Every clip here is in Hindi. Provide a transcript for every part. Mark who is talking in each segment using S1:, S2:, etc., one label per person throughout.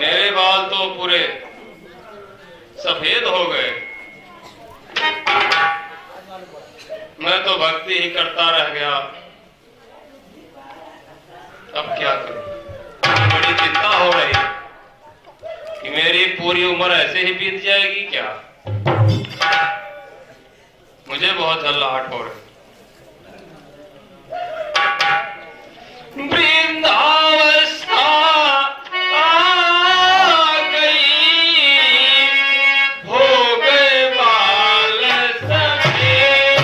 S1: मेरे बाल तो पूरे सफेद हो गए। मैं तो भक्ति ही करता रह गया। अब क्या करूं? बड़ी चिंता हो रही कि मेरी पूरी उम्र ऐसे ही बीत जाएगी क्या। मुझे बहुत झल्लाहट हो रही। वृंदावस्था आ गई, हो गए बाल सफेद।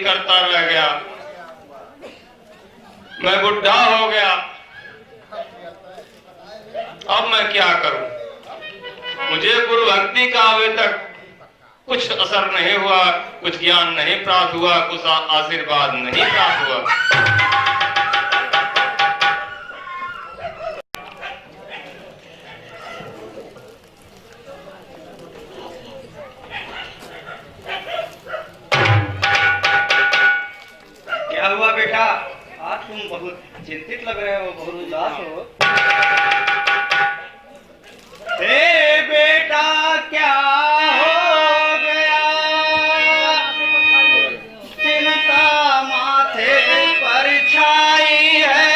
S1: करता रह गया। मैं बुढ़ा हो गया। अब मैं क्या करूं? मुझे गुरु भक्ति का अभी तक कुछ असर नहीं हुआ, कुछ ज्ञान नहीं प्राप्त हुआ, कुछ आशीर्वाद नहीं प्राप्त हुआ।
S2: क्या हुआ बेटा? आज तुम बहुत चिंतित लग रहे हो, बहुत उदास हो। बेटा क्या हो गया? चिंता माथे पर छाई है,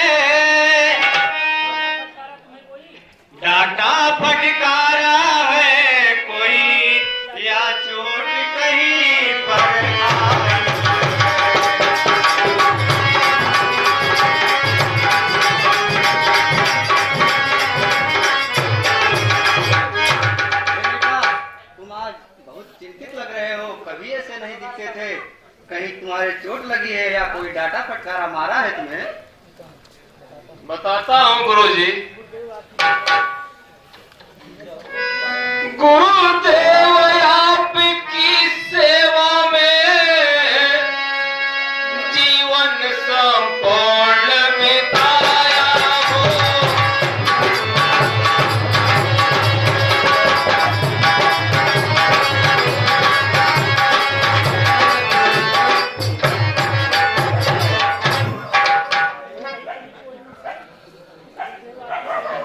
S2: डांटा फटकारा है कोई, या चोट कहीं पर नहीं दिखते थे। कहीं तुम्हारे चोट लगी है या कोई डांटा फटकारा मारा है तुम्हें?
S1: बताता हूँ गुरुजी। गुरुदेव आपकी सेवा में जीवन संपूर्ण बिताया हो।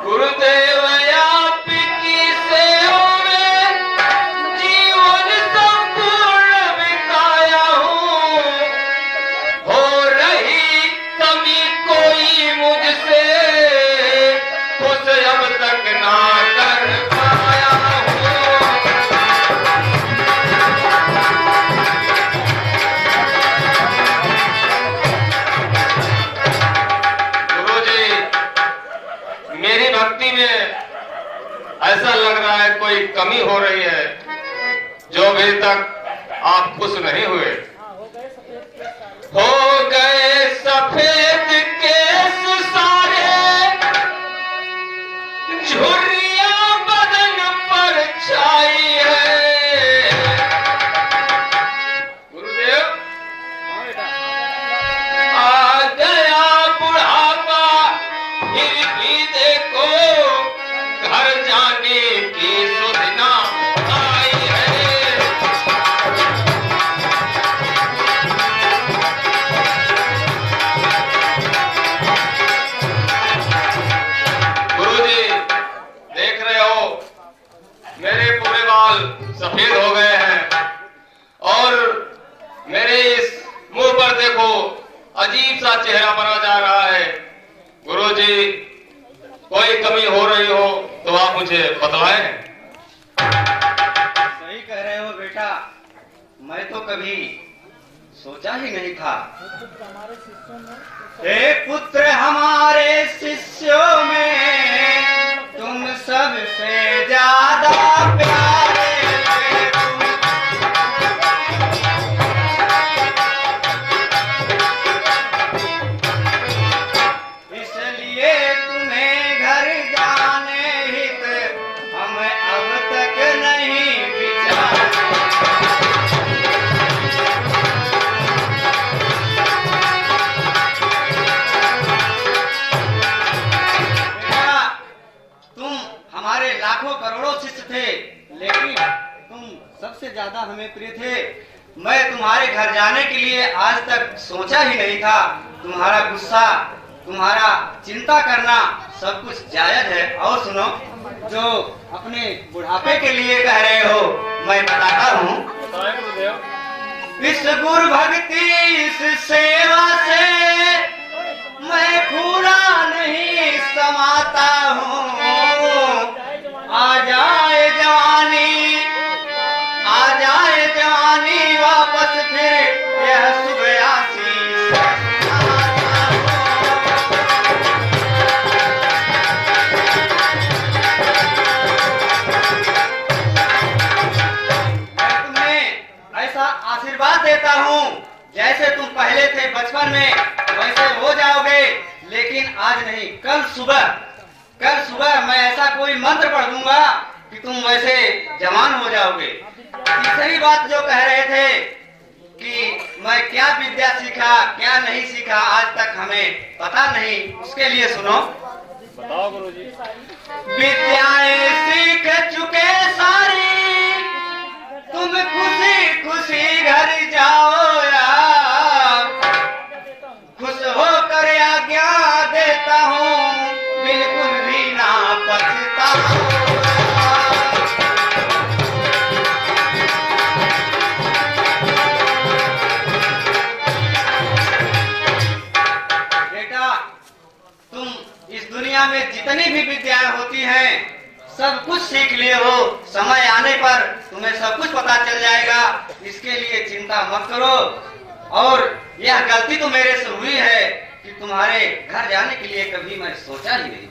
S1: गुरुदेव आपकी सेवा में जीवन संपूर्ण बिताया हूँ। हो रही कमी कोई मुझसे कुछ अब तक ना कर पाया हूँ। गुरुजी, मेरी भक्ति में ऐसा लग रहा है कोई कमी हो रही है, जो अभी तक आप खुश नहीं हुए। हो गए सफेद केस सारे, झुर्रियां बदन पर छाई है। गुरुदेव, आ गया बुढ़ापा, फिर भी देखो घर जाने की सुधना आई है। गुरुजी, देख रहे हो मेरे पूरे बाल सफेद हो गए हैं और मेरे इस मुंह पर देखो अजीब सा चेहरा बना जा रहा है। गुरुजी, कोई कमी हो रही हो तो आप मुझे बतलाएं।
S2: सही कह रहे हो बेटा, मैं तो कभी सोचा ही नहीं था। हे पुत्र, हमारे शिष्यों में तुम सब ज्यादा हमें प्रिय थे। मैं तुम्हारे घर जाने के लिए आज तक सोचा ही नहीं था। तुम्हारा गुस्सा, तुम्हारा चिंता करना सब कुछ जायज है। और सुनो, जो अपने बुढ़ापे के लिए कह रहे हो, मैं बताता हूँ। इस गुरु भक्ति, इस सेवा से मैं पूरा नहीं समाता हूँ। आ जाए जवानी वापस, फिर यह सुबह आशीष। मैं तुम्हें ऐसा आशीर्वाद देता हूँ, जैसे तुम पहले थे बचपन में वैसे हो जाओगे। लेकिन आज नहीं, कल सुबह मैं ऐसा कोई मंत्र पढ़ दूंगा कि तुम वैसे जवान हो जाओगे। तीसरी बात जो कह रहे थे कि मैं क्या विद्या सीखा क्या नहीं सीखा, आज तक हमें पता नहीं। उसके लिए सुनो,
S3: बताओ गुरुजी।
S2: विद्याएं सीख चुके सारी, तुम खुशी खुशी घर जाओ यार। खुश होकर आज्ञा देता हूँ, बिल्कुल भी ना पछताओ। बेटा, तुम इस दुनिया में जितनी भी विद्याएं होती हैं सब कुछ सीख लिए हो। समय आने पर तुम्हें सब कुछ पता चल जाएगा। इसके लिए चिंता मत करो। और यह गलती तो मेरे से हुई है कि तुम्हारे घर जाने के लिए कभी मैं सोचा ही नहीं।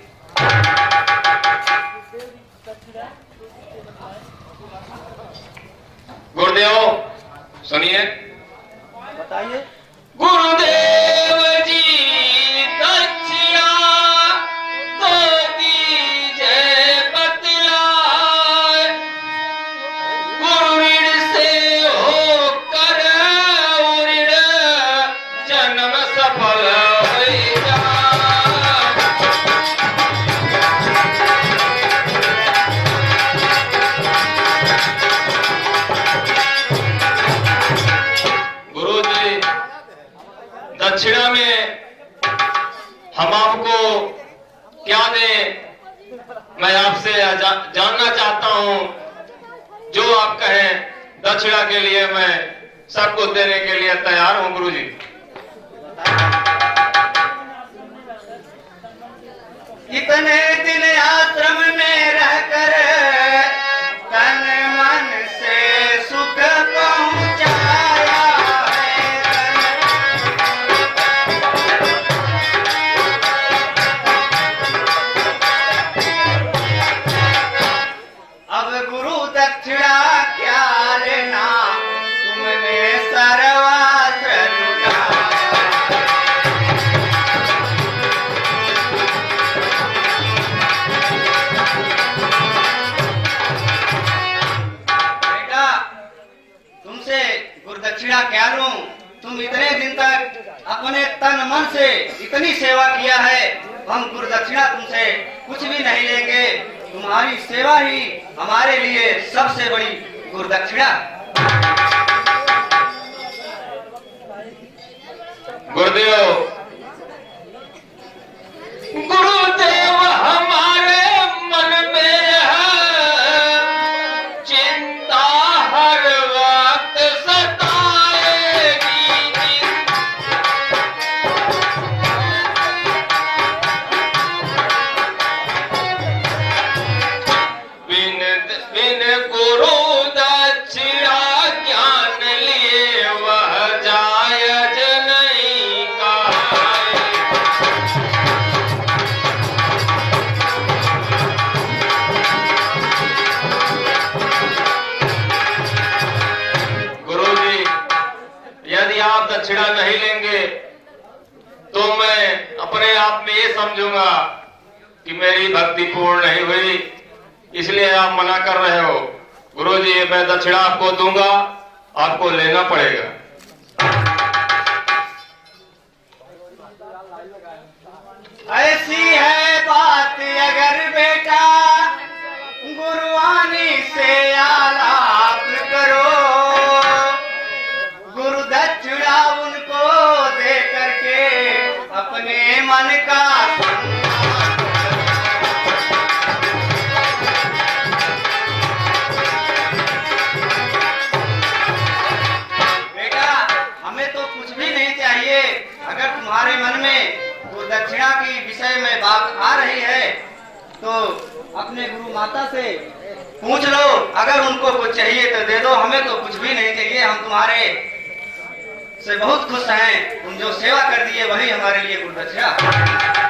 S1: गुरुदेव सुनिए।
S2: बताइए।
S1: गुरुदेव जी दक्षिणा तो दीजिए बतलाए, गुरु ऋण से होकर ऋण जन्म सफल हो जाए। दक्षिणा में हम आपको क्या दें, मैं आपसे जानना चाहता हूं। जो आप कहें दक्षिणा के लिए मैं सब कुछ देने के लिए तैयार हूं गुरुजी।
S2: इतने दिन आश्रम में रहकर तन मन से सुख पहुंचाया है। अब गुरु दक्षिणा क्या लेना, तुमने सर्वत्र लुटाया। बेटा, तुमसे गुरुदक्षिणा क्या लूं? तुम इतने दिन तक अपने तन मन से इतनी सेवा किया है, हम गुरुदक्षिणा तुमसे कुछ भी नहीं लेंगे। तुम्हारी सेवा ही हमारे लिए सबसे बड़ी गुरुदक्षिणा।
S1: गुरुदेव, गुरुदेव हमारे मन में है चिंता, हर वक्त सताएगी। बिन गुरु दक्षिणा ज्ञान लिए वह जायज नहीं कहाए। गुरुजी, यदि आप दक्षिणा नहीं लेंगे तो मैं अपने आप में ये समझूंगा कि मेरी भक्ति पूर्ण नहीं हुई, इसलिए आप मना कर रहे हो। गुरुजी, मैं दक्षिणा आपको दूंगा, आपको लेना पड़ेगा।
S2: ऐसी है बात अगर बेटा गुरुवाणी से आलाप करो। मन में गुरुदक्षिणा की विषय में बात आ रही है तो अपने गुरु माता से पूछ लो। अगर उनको कुछ चाहिए तो दे दो, हमें तो कुछ भी नहीं चाहिए। हम तुम्हारे से बहुत खुश हैं। तुम जो सेवा कर दिए वही हमारे लिए गुरुदक्षिणा।